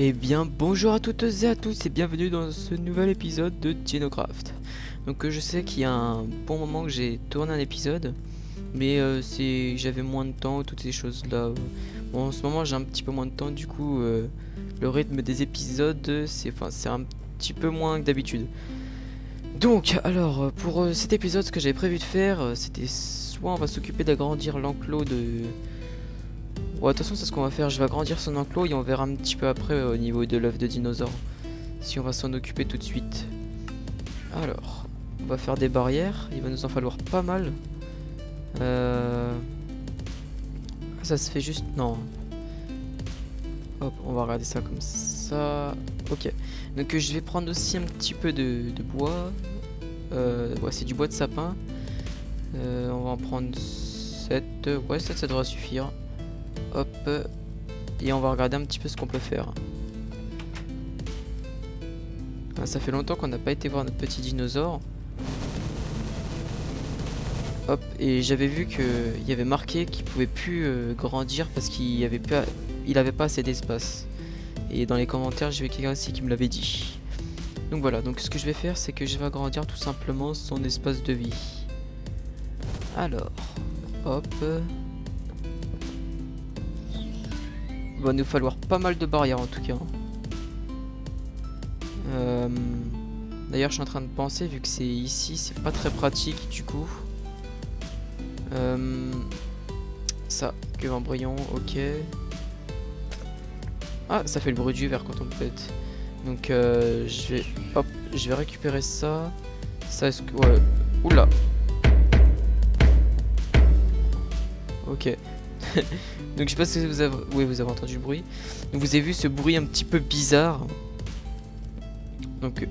Eh bien, bonjour à toutes et à tous et bienvenue dans ce nouvel épisode de Dinocraft. Donc je sais qu'il y a un bon moment que j'ai tourné un épisode, mais j'avais moins de temps, toutes ces choses-là. Bon, en ce moment j'ai un petit peu moins de temps, du coup le rythme des épisodes c'est un petit peu moins que d'habitude. Donc alors pour cet épisode, ce que j'avais prévu de faire, c'était soit on va s'occuper d'agrandir l'enclos de... Ouais, de toute façon, c'est ce qu'on va faire. Je vais agrandir son enclos et on verra un petit peu après au niveau de l'œuf de dinosaure. Si on va s'en occuper tout de suite. Alors, on va faire des barrières. Il va nous en falloir pas mal. Ça se fait juste... Non. Hop, on va regarder ça comme ça. Ok. Donc je vais prendre aussi un petit peu de bois. Ouais, c'est du bois de sapin. On va en prendre 7. Ouais, 7 ça devrait suffire. Hop, et on va regarder un petit peu ce qu'on peut faire. Ah, ça fait longtemps qu'on n'a pas été voir notre petit dinosaure. Hop, et j'avais vu qu'il y avait marqué qu'il pouvait plus grandir parce qu'il avait pas assez d'espace. Et dans les commentaires, j'ai vu quelqu'un aussi qui me l'avait dit. Donc voilà, donc ce que je vais faire, c'est que je vais agrandir tout simplement son espace de vie. Alors, hop. Il va nous falloir pas mal de barrières en tout cas. D'ailleurs je suis en train de penser, vu que c'est ici, c'est pas très pratique du coup. Ça, que embryon, ok. Ah, ça fait le bruit du verre quand on le pète. Donc je vais récupérer ça. Ça, est-ce que... Ouais. Oula. Ok. Donc je sais pas si vous avez... Oui, vous avez entendu le bruit. Donc vous avez vu ce bruit un petit peu bizarre. Donc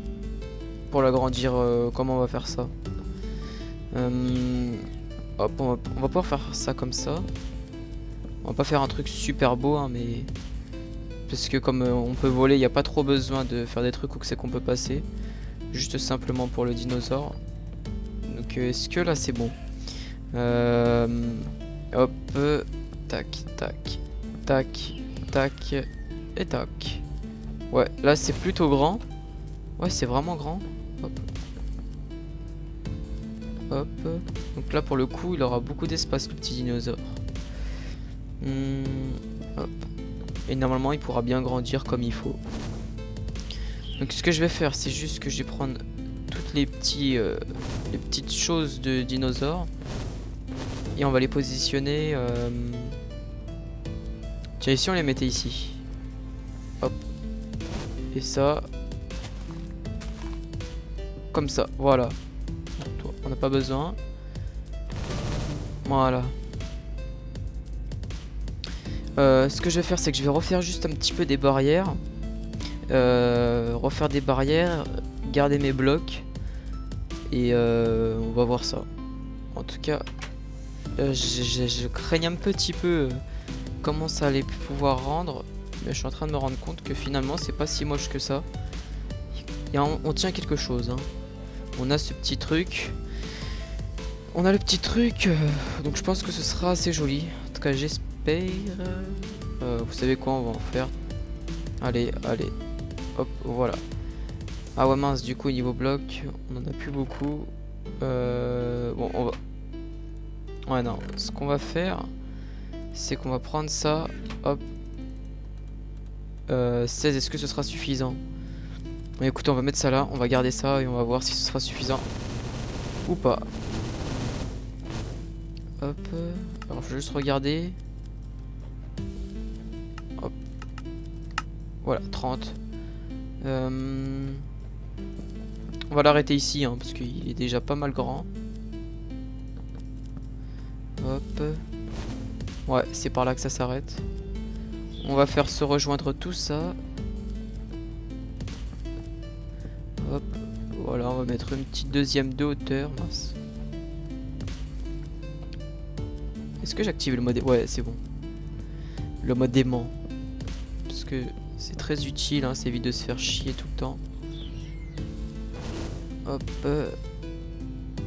pour l'agrandir, comment on va faire ça? Hop, on va pouvoir faire ça comme ça. On va pas faire un truc super beau, hein, mais... Parce que comme on peut voler, il n'y a pas trop besoin de faire des trucs où c'est qu'on peut passer. Juste simplement pour le dinosaure. Donc est-ce que là c'est bon? Hop, tac, tac, tac, tac, et tac. Ouais, là c'est plutôt grand. Ouais, c'est vraiment grand. Hop. Hop. Donc là pour le coup, il aura beaucoup d'espace, le petit dinosaure. Hop. Et normalement, il pourra bien grandir comme il faut. Donc ce que je vais faire, c'est juste que je vais prendre toutes les petites choses de dinosaures. Et on va les positionner... Tiens, ici on les mettait ici. Hop. Et ça... Comme ça, voilà. On n'a pas besoin. Voilà. Ce que je vais faire, c'est que je vais refaire juste un petit peu des barrières. Refaire des barrières. Garder mes blocs. Et on va voir ça. En tout cas... je craignais un petit peu comment ça allait pouvoir rendre, mais je suis en train de me rendre compte que finalement c'est pas si moche que ça. Et on tient quelque chose, hein. On a ce petit truc, on a le petit truc, donc je pense que ce sera assez joli. En tout cas j'espère. Vous savez quoi, on va en faire. Allez, allez, hop, voilà. Ah ouais mince, du coup au niveau bloc, on en a plus beaucoup. Bon, on va... Ouais non, ce qu'on va faire, c'est qu'on va prendre ça, hop. 16, est-ce que ce sera suffisant? Bon, écoutez, on va mettre ça là, on va garder ça et on va voir si ce sera suffisant ou pas. Hop, alors je vais juste regarder. Hop. Voilà, 30. On va l'arrêter ici, hein, parce qu'il est déjà pas mal grand. Hop. Ouais, c'est par là que ça s'arrête. On va faire se rejoindre tout ça. Hop. Voilà, on va mettre une petite deuxième de hauteur. Mince. Est-ce que j'active le mode... Ouais, c'est bon. Le mode aimant. Parce que c'est très utile, hein, ça évite de se faire chier tout le temps. Hop.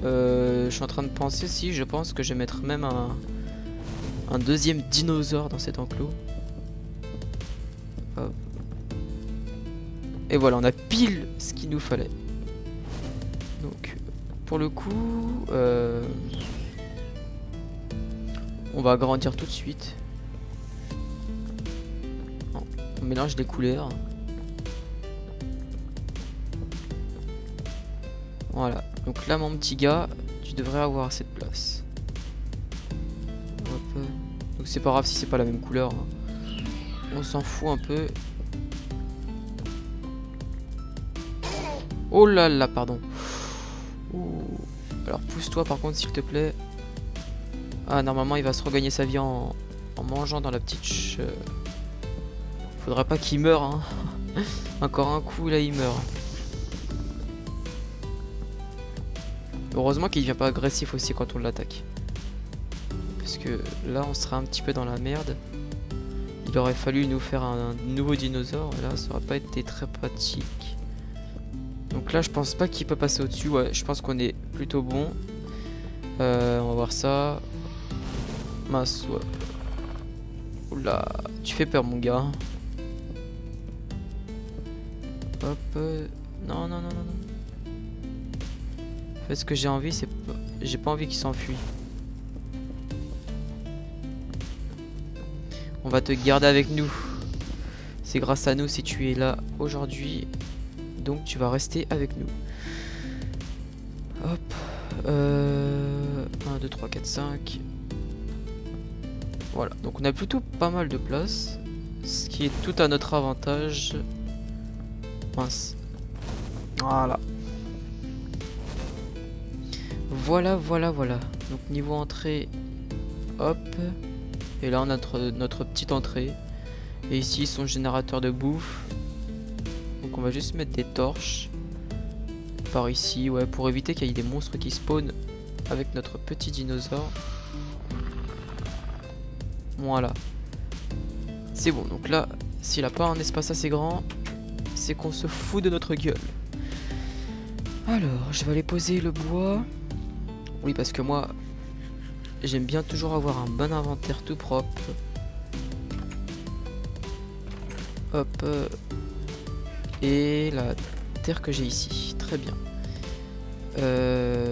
Je suis en train de penser si je pense que je vais mettre même un deuxième dinosaure dans cet enclos. Hop. Et voilà, on a pile ce qu'il nous fallait. Donc, pour le coup, on va agrandir tout de suite. Non, on mélange les couleurs. Voilà. Donc là, mon petit gars, tu devrais avoir cette place. Hop. Donc c'est pas grave si c'est pas la même couleur. Hein. On s'en fout un peu. Oh là là, pardon. Ouh. Alors pousse-toi par contre s'il te plaît. Ah normalement il va se regagner sa vie en mangeant dans la petite Faudrait pas qu'il meure hein. Encore un coup là il meurt. Heureusement qu'il devient pas agressif aussi quand on l'attaque. Parce que là on serait un petit peu dans la merde. Il aurait fallu nous faire un nouveau dinosaure. Et là ça aurait pas été très pratique. Donc là je pense pas qu'il peut passer au-dessus. Ouais je pense qu'on est plutôt bon. On va voir ça. Mince ouais. Oula, tu fais peur mon gars. Hop. Non non non non non. En fait ce que j'ai envie c'est j'ai pas envie qu'il s'enfuit. On va te garder avec nous. C'est grâce à nous si tu es là aujourd'hui. Donc tu vas rester avec nous. Hop. 1, 2, 3, 4, 5. Voilà. Donc on a plutôt pas mal de place. Ce qui est tout à notre avantage. Mince. Voilà. Voilà, voilà, voilà. Donc niveau entrée. Hop. Et là on a notre petite entrée. Et ici son générateur de bouffe. Donc on va juste mettre des torches par ici, ouais, pour éviter qu'il y ait des monstres qui spawnent avec notre petit dinosaure. Voilà. C'est bon, donc là, s'il a pas un espace assez grand, c'est qu'on se fout de notre gueule. Alors, je vais aller poser le bois. Oui, parce que moi, j'aime bien toujours avoir un bon inventaire tout propre. Hop. Et la terre que j'ai ici. Très bien. Ouais,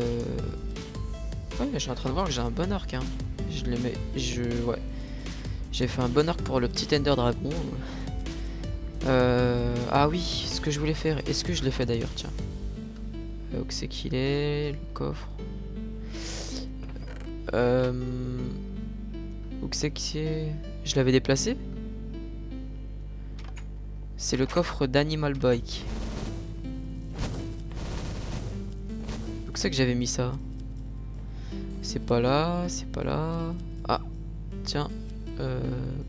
je suis en train de voir que j'ai un bon arc. Hein. Je le mets. Ouais. J'ai fait un bon arc pour le petit Ender Dragon. Ah oui, ce que je voulais faire. Est-ce que je l'ai fait d'ailleurs? Tiens. Où c'est qu'il est? Le coffre. Où c'est qu'il est? Je l'avais déplacé? C'est le coffre d'Animal Bike. Où c'est que j'avais mis ça? C'est pas là, c'est pas là. Ah, tiens.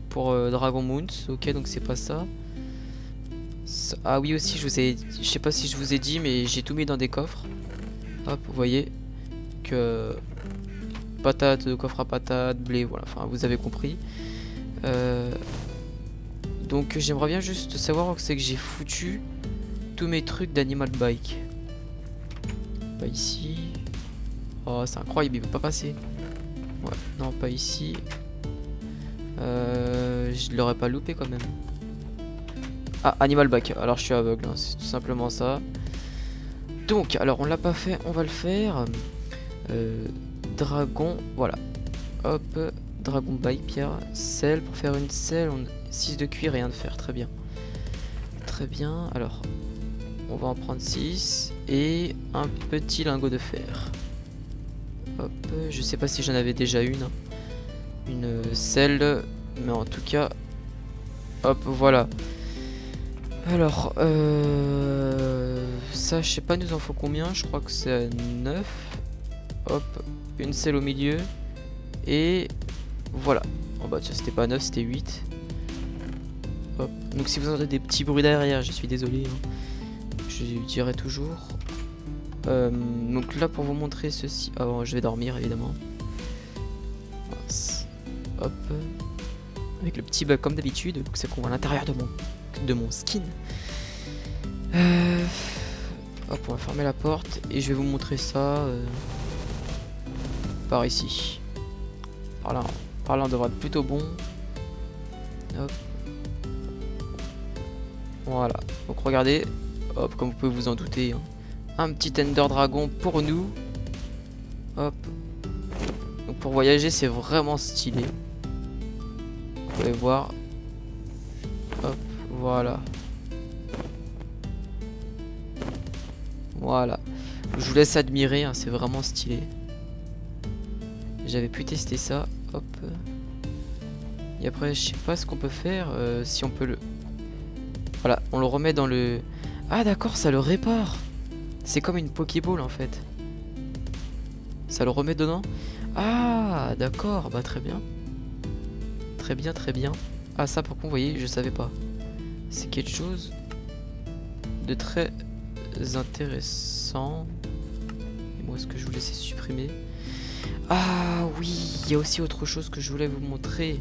Pour Dragon Moons. Ok, donc c'est pas ça. Ah oui aussi, je sais pas si je vous ai dit, mais j'ai tout mis dans des coffres. Hop, vous voyez que patate, coffre à patate, blé, voilà. Enfin, vous avez compris. Donc j'aimerais bien juste savoir où c'est que j'ai foutu tous mes trucs d'Animal Bike. Pas ici. Oh c'est incroyable, il veut pas passer. Ouais, non pas ici. Je l'aurais pas loupé quand même. Ah, Animal Bike, alors je suis aveugle, hein. C'est tout simplement ça. Donc, alors on l'a pas fait, on va le faire. Dragon, voilà. Hop, Dragon Bike, pierre, sel. Pour faire une selle, 6 de cuir et 1 de fer, très bien. Très bien, alors on va en prendre 6 et un petit lingot de fer. Hop, je sais pas si j'en avais déjà une selle, mais en tout cas, hop, voilà. Alors, ça, je sais pas, nous en faut combien? Je crois que c'est 9. Hop, une selle au milieu. Et voilà. Oh bah tiens, c'était pas 9, c'était 8. Hop. Donc si vous entendez des petits bruits derrière, je suis désolé. Hein. Je dirai toujours. Donc là, pour vous montrer ceci... Ah bon, je vais dormir, évidemment. Mince. Hop. Avec le petit bug comme d'habitude. Donc c'est qu'on voit à l'intérieur de mon skin. Hop, on va fermer la porte. Et je vais vous montrer ça par ici. Par là on devrait être plutôt bon. Hop. Voilà. Donc regardez. hop, comme vous pouvez vous en douter, hein. Un petit Ender Dragon pour nous. Hop. Donc pour voyager, c'est vraiment stylé. Vous pouvez voir. Hop, voilà. Voilà. Je vous laisse admirer, hein, c'est vraiment stylé. J'avais pu tester ça. Hop. Et après, je sais pas ce qu'on peut faire. Si on peut le... Voilà, on le remet dans le... Ah d'accord, ça le répare. C'est comme une Pokéball en fait. Ça le remet dedans. Ah d'accord, bah très bien. Très bien, très bien. Ah ça par contre, vous voyez, je savais pas. C'est quelque chose de très intéressant. Et moi, est-ce que je vous laissais supprimer? Ah oui, il y a aussi autre chose que je voulais vous montrer.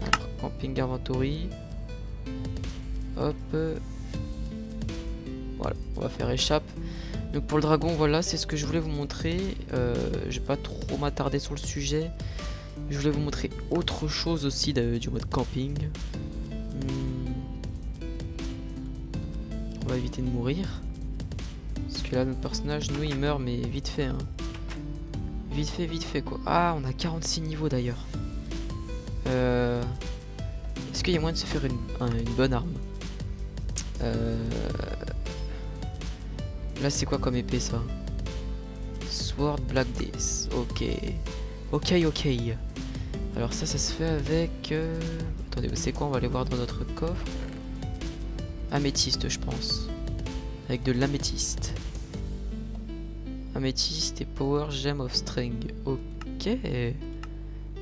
Alors, camping inventory. Hop. Voilà, on va faire échappe. Donc pour le dragon, voilà, c'est ce que je voulais vous montrer. Je vais pas trop m'attarder sur le sujet. Je voulais vous montrer autre chose aussi du mode camping. On va éviter de mourir. Parce que là, notre personnage, nous, il meurt, mais vite fait, hein. Vite fait, quoi. Ah, on a 46 niveaux, d'ailleurs. Est-ce qu'il y a moyen de se faire une bonne arme? Là, c'est quoi comme épée, ça? Sword Black Death. Ok. Ok. Alors ça se fait avec... Attendez, c'est quoi? On va aller voir dans notre coffre. Améthyste, je pense. Avec de l'améthyste. Améthyste et Power Gem of Strength. Ok. Et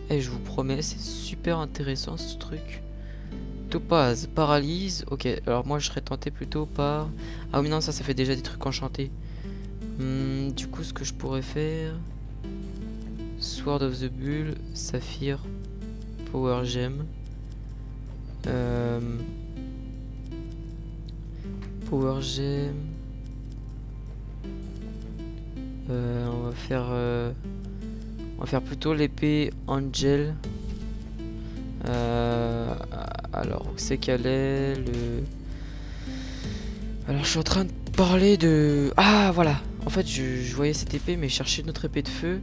je vous promets, c'est super intéressant ce truc. Topaz, paralyse. Ok, alors moi je serais tenté plutôt par... Ah oui non, ça fait déjà des trucs enchantés. Du coup, ce que je pourrais faire... Sword of the Bull, Saphir, Power Gem. Power Gem. On va faire plutôt l'épée Angel. Alors où c'est qu'elle est le... Alors je suis en train de parler de... Ah voilà. En fait je voyais cette épée mais je cherchais une autre épée de feu.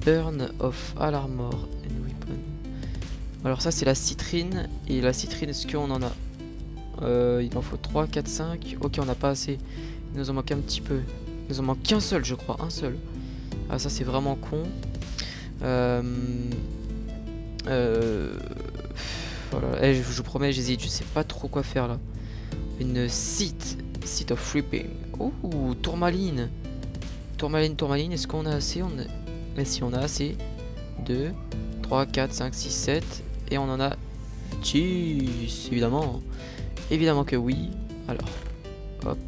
Burn of All Armor and Weapon. Alors ça c'est la citrine. Et la citrine, est-ce qu'on en a? Il en faut 3, 4, 5. Ok, on n'a pas assez. Il nous en manque un petit peu. Il nous en manque qu'un seul, je crois. Un seul. Ah ça c'est vraiment con. Voilà. Je vous promets, j'hésite. Je sais pas trop quoi faire là. Une Seat of Ripping. Oh, tourmaline. Tourmaline. Est-ce qu'on a assez? Mais si on a assez. 2, 3, 4, 5, 6, 7. Et on en a 10. Évidemment. Évidemment que oui. Alors. Hop.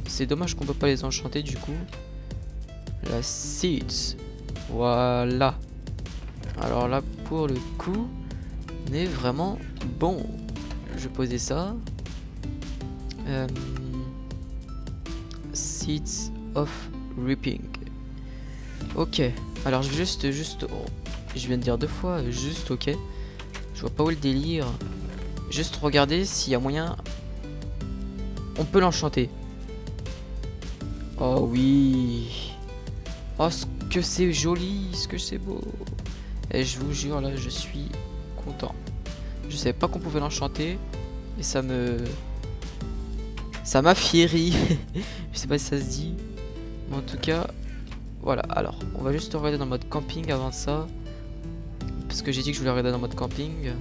C'est dommage qu'on peut pas les enchanter du coup. La Seeds. Voilà. Alors là, pour le coup, on est vraiment bon. Je vais poser ça. Seeds of Ripping. Ok. Alors je vais juste oh, je viens de dire 2 fois. Juste ok. Je vois pas où le délire. Juste regarder s'il y a moyen. On peut l'enchanter. Oh oui. Oh ce que c'est joli. Ce que c'est beau. Et je vous jure là je suis content. Je savais pas qu'on pouvait l'enchanter. Et ça m'a fieri. Je sais pas si ça se dit. Mais en tout cas. Voilà, alors on va juste regarder dans le mode camping avant ça. Parce que j'ai dit que je voulais regarder dans le mode camping.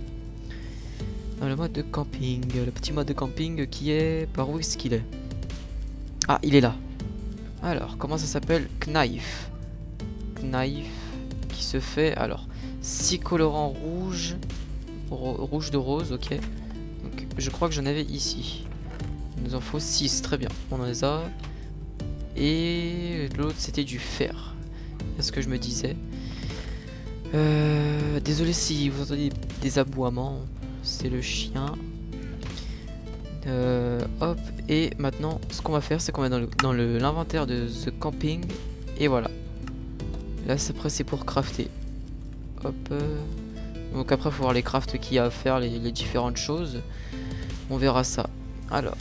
Dans le mode de camping. Le petit mode de camping qui est... Par où est-ce qu'il est? Ah, il est là. Alors, comment ça s'appelle? Knife. Knife qui se fait... Alors, 6 colorants rouges. Rouge de rose, ok. Donc, je crois que j'en avais ici. Il nous en faut 6, très bien. On en les a. Et l'autre c'était du fer. C'est ce que je me disais. Désolé si vous entendez des aboiements. C'est le chien. Hop. Et maintenant ce qu'on va faire c'est qu'on va dans l'inventaire de The Camping. Et voilà. Là après c'est pour crafter. Hop. Donc après il faut voir les crafts qu'il y a à faire, les différentes choses. On verra ça. Alors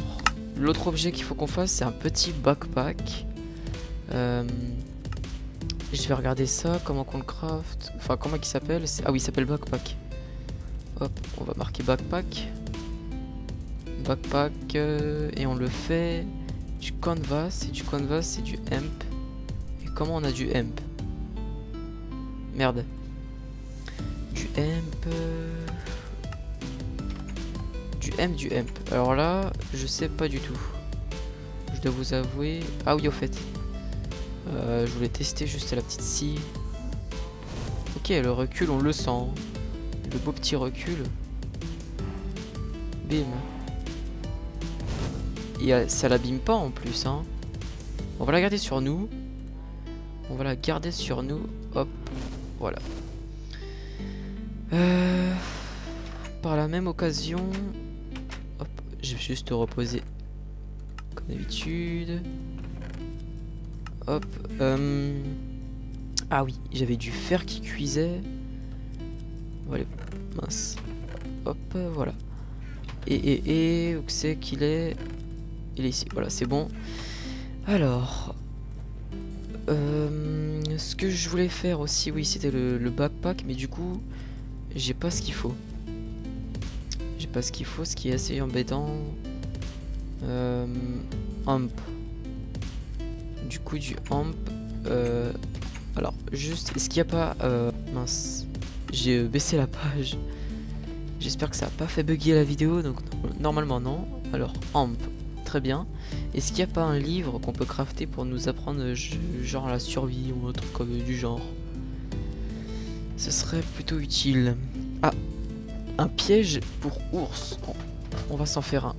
l'autre objet qu'il faut qu'on fasse, c'est un petit backpack. Je vais regarder ça, comment qu'on le craft. Enfin, comment il s'appelle? Ah oui, il s'appelle backpack. Hop, on va marquer backpack. Backpack, et on le fait du canvas. Et du canvas, c'est du hemp. Et comment on a du hemp? Merde. Du hemp. Du hemp. Alors là, je sais pas du tout. Je dois vous avouer. Ah oui, au fait. Je voulais tester juste la petite scie. Ok, le recul, on le sent. Le beau petit recul. Bim. Et ça l'abîme pas en plus, hein. On va la garder sur nous. On va la garder sur nous. Hop. Voilà. Par la même occasion... Hop. Je vais juste reposer. Comme d'habitude. Hop. Ah oui, j'avais du fer qui cuisait. Voilà. Mince. Hop, voilà. Et où c'est qu'il est? Il est ici. Voilà, c'est bon. Alors... ce que je voulais faire aussi, oui, c'était le backpack. Mais du coup, j'ai pas ce qu'il faut. J'ai pas ce qu'il faut, ce qui est assez embêtant. Amp. Du coup, du amp. Alors, juste, est-ce qu'il n'y a pas... mince. J'ai baissé la page. J'espère que ça n'a pas fait bugger la vidéo. Donc, normalement, non. Alors, amp. Très bien. Est-ce qu'il n'y a pas un livre qu'on peut crafter pour nous apprendre genre la survie ou un truc comme du genre? Ce serait plutôt utile. Ah, un piège pour ours. On va s'en faire un.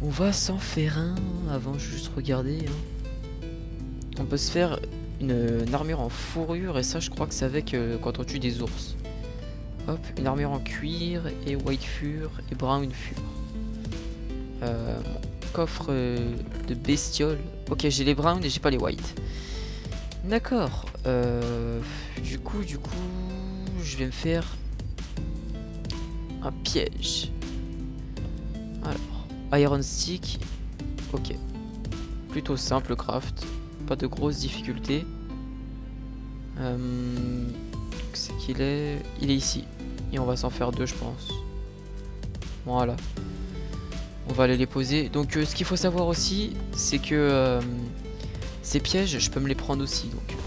On va s'en faire un avant juste regarder. Hein. On peut se faire une armure en fourrure et ça je crois que c'est avec quand on tue des ours. Hop, une armure en cuir et white fur et brown fur. Coffre de bestiole. Ok, j'ai les browns et j'ai pas les white. D'accord. Du coup, je vais me faire un piège. Alors, iron stick. Ok. Plutôt simple craft. Pas de grosses difficultés. C'est qu'il est. Il est ici. Et on va s'en faire deux, je pense. Voilà. On va aller les poser. Donc ce qu'il faut savoir aussi, c'est que ces pièges, je peux me les prendre aussi. Donc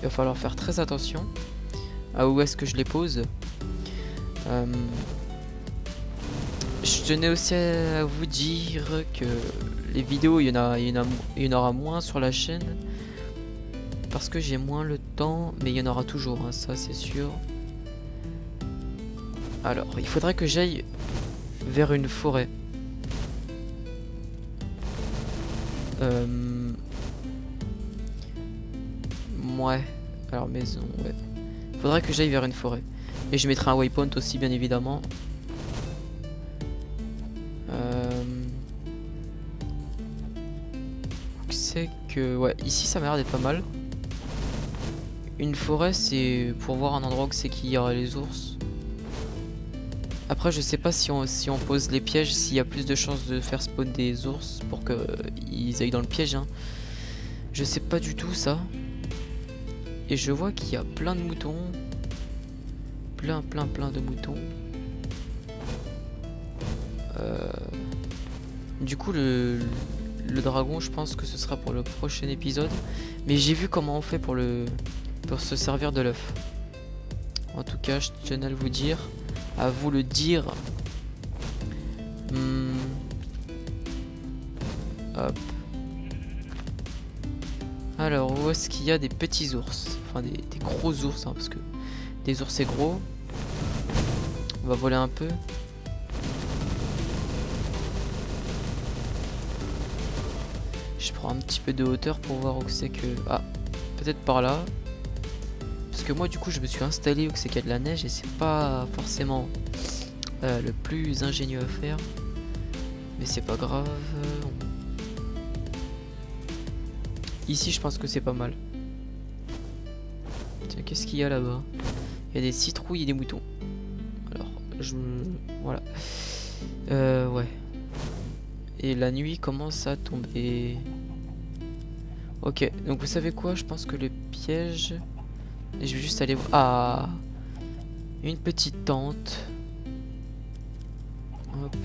il va falloir faire très attention à où est-ce que je les pose. Je tenais aussi à vous dire que les vidéos, il y en aura moins sur la chaîne. Parce que j'ai moins le temps, mais il y en aura toujours, hein, ça c'est sûr. Alors, il faudrait que j'aille vers une forêt. Ouais. Alors maison, ouais. Il faudrait que j'aille vers une forêt. Et je mettrai un waypoint aussi, bien évidemment. C'est que... Ouais, ici ça m'a l'air d'être pas mal. Une forêt, c'est pour voir un endroit où c'est qu'il y aura les ours. Après, je sais pas si on pose les pièges, s'il y a plus de chances de faire spawn des ours pour qu'ils aillent dans le piège. Hein. Je sais pas du tout ça. Et je vois qu'il y a plein de moutons. Plein de moutons. Du coup, le dragon, je pense que ce sera pour le prochain épisode. Mais j'ai vu comment on fait pour se servir de l'œuf. En tout cas, je tenais à vous dire. À vous le dire. Hop. Alors, où est-ce qu'il y a des petits ours? Enfin, des gros ours, hein, parce que des ours c'est gros. On va voler un peu. Je prends un petit peu de hauteur pour voir où c'est que... Ah, peut-être par là. Parce que moi, du coup, je me suis installé où c'est qu'il y a de la neige et c'est pas forcément le plus ingénieux à faire. Mais c'est pas grave. Ici, je pense que c'est pas mal. Tiens, qu'est-ce qu'il y a là-bas? Il y a des citrouilles et des moutons. Alors, voilà. Ouais. Et la nuit commence à tomber. Ok, donc vous savez quoi? Je pense que le piège... Et je vais juste aller voir... Ah! Une petite tente. Hop.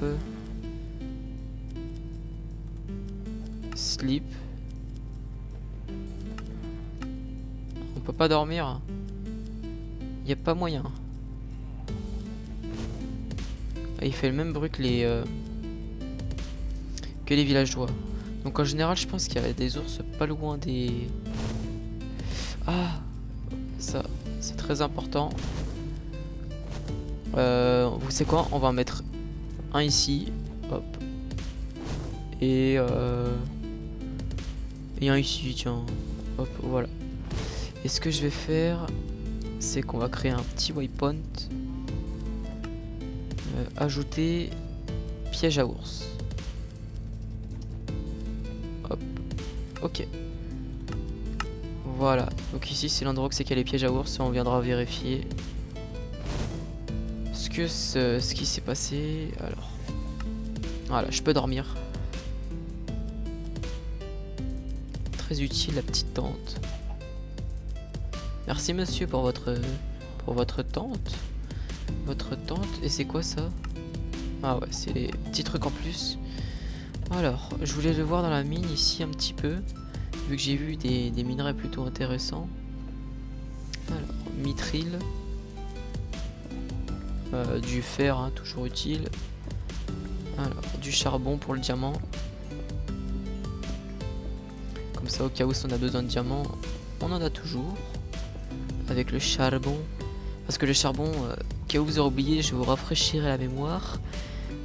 Sleep. On peut pas dormir. Y a pas moyen. Ah, il fait le même bruit que les villageois. Donc en général, je pense qu'il y a des ours pas loin des... Ah! Ça, c'est très important. Vous savez quoi? On va en mettre un ici. Hop. Et un ici, tiens. Hop, voilà. Et ce que je vais faire, c'est qu'on va créer un petit waypoint. Ajouter piège à ours. Hop. Ok. Voilà. Donc ici, c'est l'endroit où c'est qu'il y a les pièges à ours. Et on viendra vérifier ce qui s'est passé. Alors. Voilà, je peux dormir. Très utile la petite tente. Merci monsieur pour votre tente. Votre tente. Et c'est quoi ça? Ah ouais, c'est les petits trucs en plus. Alors, je voulais le voir dans la mine ici un petit peu. Vu que j'ai vu des minerais plutôt intéressants. Alors, mithril. Du fer, hein, toujours utile. Alors, du charbon pour le diamant. Comme ça, au cas où on a besoin de diamants, on en a toujours. Avec le charbon. Parce que le charbon, au cas où vous aurez oublié, je vous rafraîchirai la mémoire.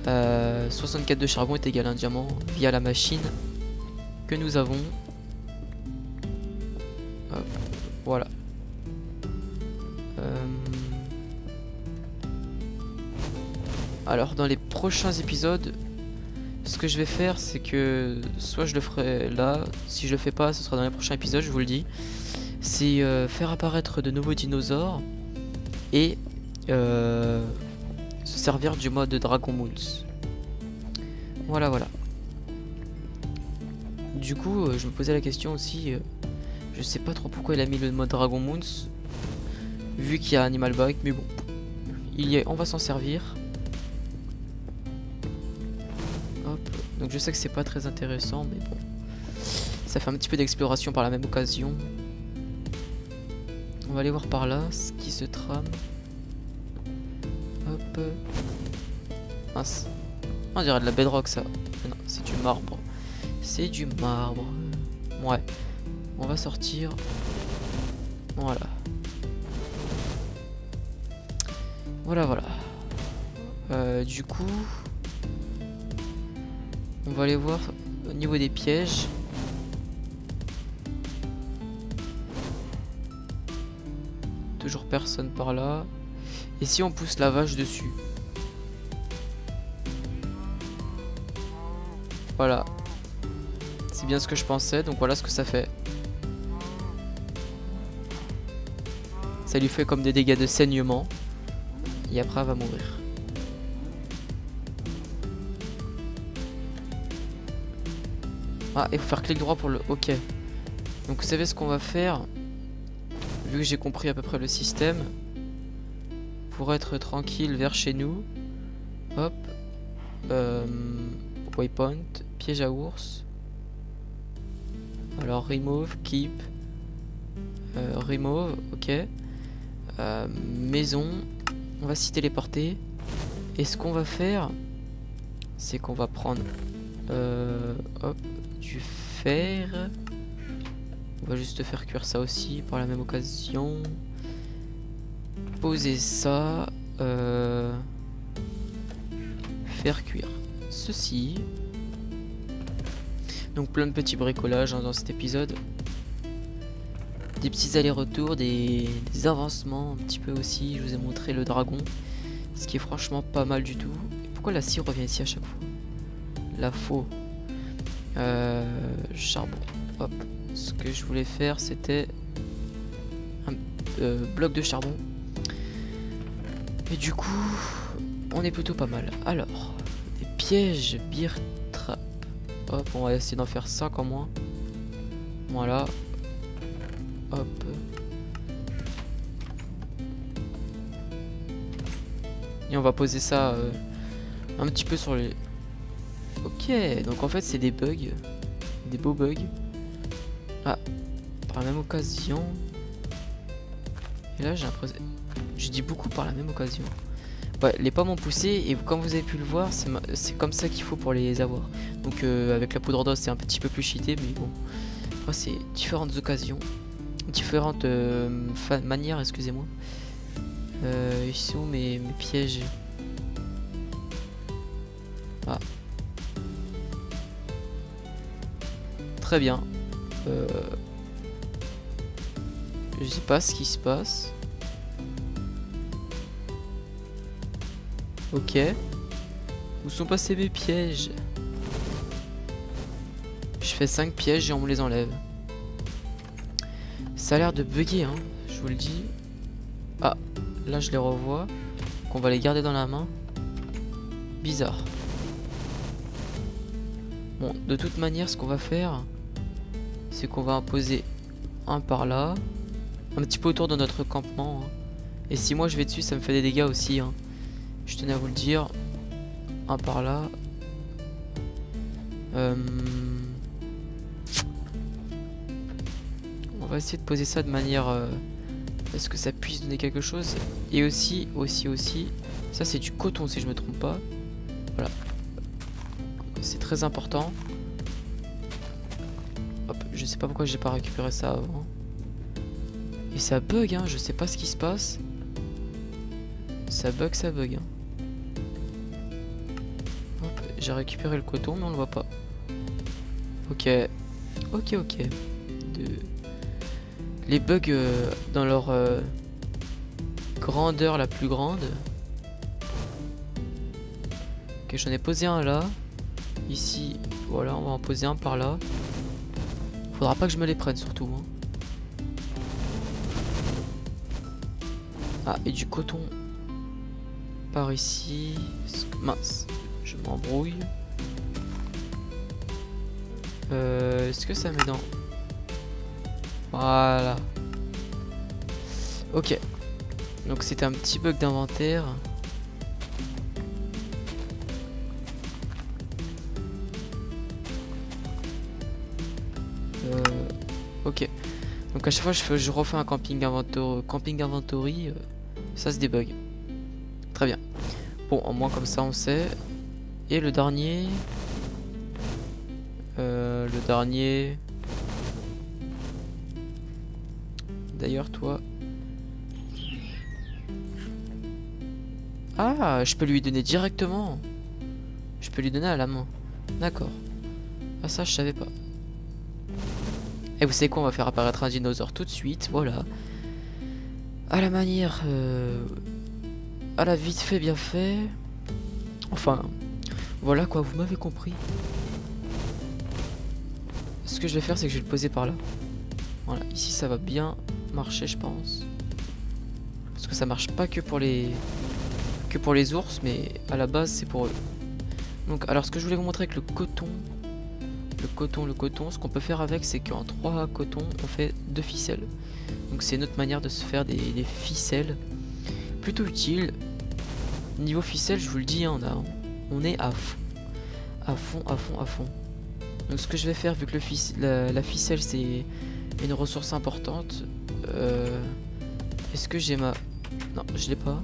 64 de charbon est égal à un diamant via la machine que nous avons. Hop, voilà. Alors dans les prochains épisodes, ce que je vais faire, c'est que soit je le ferai là, si je le fais pas, ce sera dans les prochains épisodes, je vous le dis. C'est faire apparaître de nouveaux dinosaures et se servir du mode Dragon Moons. Voilà, voilà. Du coup, je me posais la question aussi, je sais pas trop pourquoi il a mis le mode Dragon Moons, vu qu'il y a Animal Bike, mais bon, on va s'en servir. Hop. Donc je sais que c'est pas très intéressant, mais bon, ça fait un petit peu d'exploration par la même occasion. On va aller voir par là ce qui se trame. Hop. Mince. On dirait de la bedrock ça. Mais non, c'est du marbre. C'est du marbre. Ouais. On va sortir. Voilà. Voilà, voilà. Du coup, on va aller voir au niveau des pièges. Toujours personne par là. Et si on pousse la vache dessus? Voilà. C'est bien ce que je pensais, donc voilà ce que ça fait. Ça lui fait comme des dégâts de saignement. Et après elle va mourir. Ah, il faut faire clic droit pour le... Ok. Donc vous savez ce qu'on va faire? Vu que j'ai compris à peu près le système. Pour être tranquille vers chez nous. Hop. Waypoint. Piège à ours. Alors remove, keep. Remove, ok. Maison. On va s'y téléporter. Et ce qu'on va faire, c'est qu'on va prendre hop, du fer. On va juste faire cuire ça aussi par la même occasion. Poser ça. Faire cuire ceci. Donc plein de petits bricolages hein, dans cet épisode. Des petits allers-retours, des avancements un petit peu aussi. Je vous ai montré le dragon. Ce qui est franchement pas mal du tout. Et pourquoi la scie revient ici à chaque fois? La faux. Charbon. Hop. Ce que je voulais faire c'était un bloc de charbon. Et du coup on est plutôt pas mal. Alors, des pièges bear trap. Hop, on va essayer d'en faire 5 en moins. Voilà. Hop. Et on va poser ça un petit peu sur les... Ok, donc en fait c'est des bugs. Des beaux bugs. Ah, par la même occasion... Et là j'ai l'impression... Je dis beaucoup par la même occasion. Ouais, les pommes ont poussé et comme vous avez pu le voir, c'est comme ça qu'il faut pour les avoir. Donc avec la poudre d'os c'est un petit peu plus cheaté, mais bon. Après c'est différentes occasions. Différentes manières, excusez-moi. Ici où mes pièges. Ah. Très bien. Je sais pas ce qui se passe. Ok. Où sont passés mes pièges? Je fais 5 pièges et on me les enlève. Ça a l'air de bugger, hein, je vous le dis. Ah, là je les revois. Donc on va les garder dans la main. Bizarre. Bon, de toute manière, ce qu'on va faire, c'est qu'on va en poser un par là. Un petit peu autour de notre campement. Hein. Et si moi je vais dessus, ça me fait des dégâts aussi. Hein. Je tenais à vous le dire. Un par là. On va essayer de poser ça de manière à ce que ça puisse donner quelque chose. Et aussi, ça c'est du coton si je me trompe pas. Voilà. C'est très important. Hop, je sais pas pourquoi j'ai pas récupéré ça avant. Et ça bug, hein, je sais pas ce qui se passe. Ça bug, hein. Hop, j'ai récupéré le coton, mais on le voit pas. Ok. Ok. Les bugs dans leur grandeur la plus grande. Ok, j'en ai posé un là. Ici, voilà, on va en poser un par là. Faudra pas que je me les prenne surtout. Hein. Ah, et du coton par ici. Mince, je m'embrouille. Est-ce que ça met dans... Voilà. Ok. Donc c'était un petit bug d'inventaire. Ok. Donc à chaque fois je refais un camping inventory, ça se débug. Très bien. Bon, au moins comme ça on sait. Et le dernier... D'ailleurs toi... Ah, je peux lui donner directement. Je peux lui donner à la main. D'accord. Ah ça je savais pas. Et vous savez quoi, on va faire apparaître un dinosaure tout de suite, voilà. À la manière... à la vite fait, bien fait. Enfin, voilà quoi, vous m'avez compris. Ce que je vais faire, c'est que je vais le poser par là. Voilà, ici ça va bien marcher, je pense. Parce que ça marche pas que pour les ours, mais à la base c'est pour eux. Donc, alors ce que je voulais vous montrer avec le coton, ce qu'on peut faire avec, c'est qu'en 3 cotons, on fait 2 ficelles. Donc c'est notre manière de se faire des ficelles. Plutôt utile. Niveau ficelle, je vous le dis, hein, on est à fond. À fond. Donc ce que je vais faire, vu que la ficelle c'est une ressource importante, est-ce que j'ai ma... Non, je l'ai pas.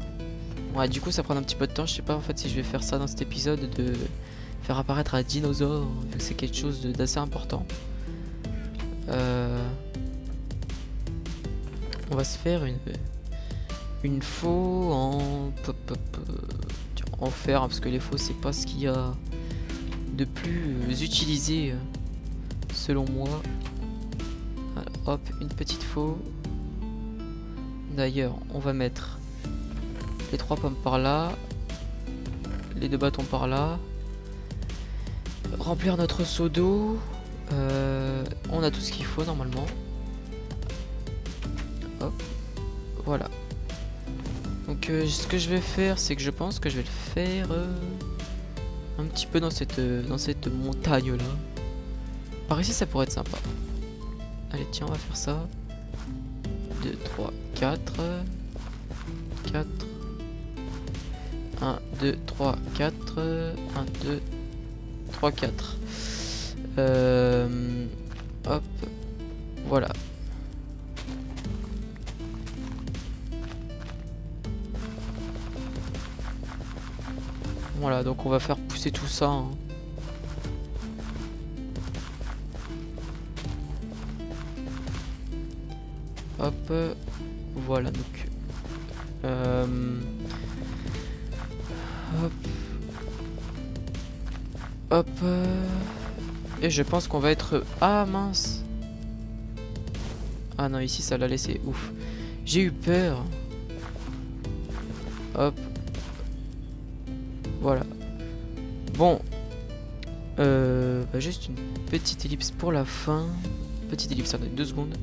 Ouais, du coup ça prend un petit peu de temps, je sais pas en fait si je vais faire ça dans cet épisode, de faire apparaître un dinosaure, vu que c'est quelque chose d'assez important. On va se faire une faux en fer, parce que les faux c'est pas ce qu'il y a de plus utilisé selon moi. Alors, hop, une petite faux. D'ailleurs, on va mettre les 3 pommes par là, les 2 bâtons par là, remplir notre seau d'eau. On a tout ce qu'il faut normalement. Hop, voilà. Donc ce que je vais faire, c'est que je pense que je vais le faire un petit peu dans cette montagne là. Par ici, ça pourrait être sympa. Allez, tiens, on va faire ça. 2, 3, 4. 4. 1, 2, 3, 4. 1, 2, 3, 4. Hop. Voilà. Voilà, donc on va faire pousser tout ça. Hein. Hop. Voilà, donc. Hop. Hop. Et je pense qu'on va être... Ah mince. Ah non, ici ça l'a laissé. Ouf. J'ai eu peur. Hop. Voilà. Bon. Juste une petite ellipse pour la fin. Petite ellipse, ça va être 2 secondes.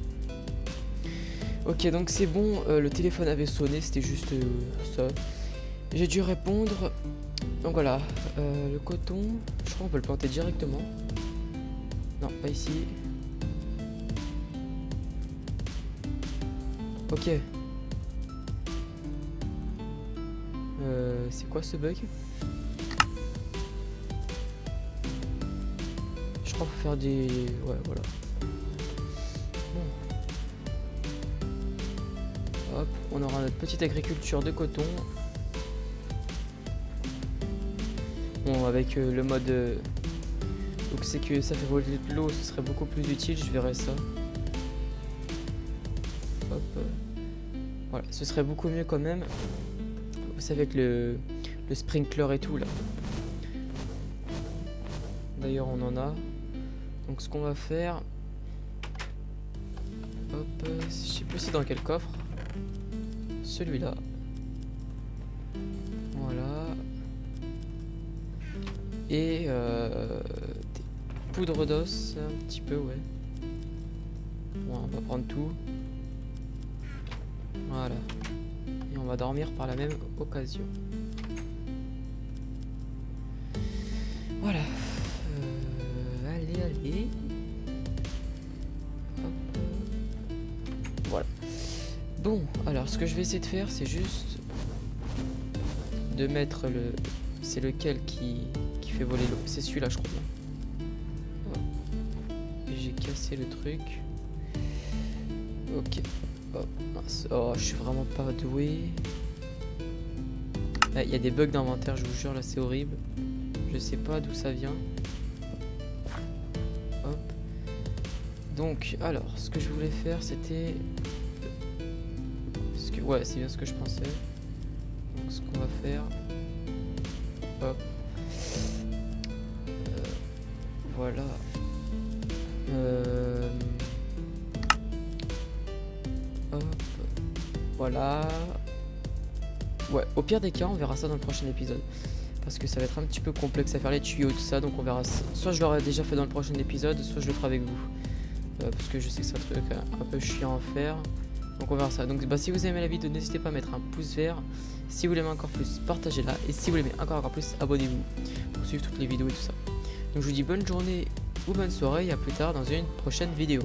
Ok, donc c'est bon. Le téléphone avait sonné, c'était juste ça. J'ai dû répondre. Donc voilà. Le coton, je crois qu'on peut le planter directement. Non, pas ici. Ok. C'est quoi ce bug? Je crois qu'il faut faire des... Ouais, voilà. Bon. Hop, on aura notre petite agriculture de coton. Bon, avec le mode... Donc c'est que ça fait voler de l'eau, ce serait beaucoup plus utile, je verrai ça. Hop. Voilà, ce serait beaucoup mieux quand même. Vous savez, avec le sprinkler et tout là. D'ailleurs on en a. Donc ce qu'on va faire... Hop, je sais plus c'est dans quel coffre. Celui-là. Voilà. Et des poudres d'os, un petit peu, ouais. Bon, on va prendre tout. Voilà. Et on va dormir par la même occasion. Voilà. Allez. Hop. Voilà. Bon, alors ce que je vais essayer de faire, c'est juste de mettre le... C'est lequel qui fait voler l'eau? C'est celui-là, je crois bien. Et j'ai cassé le truc. Ok. Oh, mince. Oh, je suis vraiment pas doué. Il y a des bugs d'inventaire, je vous jure, là, c'est horrible. Je sais pas d'où ça vient. Hop. Donc, alors, ce que je voulais faire, c'était... Ouais, c'est bien ce que je pensais. Donc, ce qu'on va faire... Hop. Voilà. Hop. Voilà. Ouais, au pire des cas, on verra ça dans le prochain épisode. Parce que ça va être un petit peu complexe à faire les tuyaux, tout ça. Donc on verra ça. Soit je l'aurai déjà fait dans le prochain épisode, soit je le ferai avec vous. Parce que je sais que c'est un truc un peu chiant à faire. Donc on verra ça. Donc si vous aimez la vidéo, n'hésitez pas à mettre un pouce vert. Si vous l'aimez encore plus, partagez-la. Et si vous l'aimez encore plus, abonnez-vous pour suivre toutes les vidéos et tout ça. Donc je vous dis bonne journée ou bonne soirée et à plus tard dans une prochaine vidéo.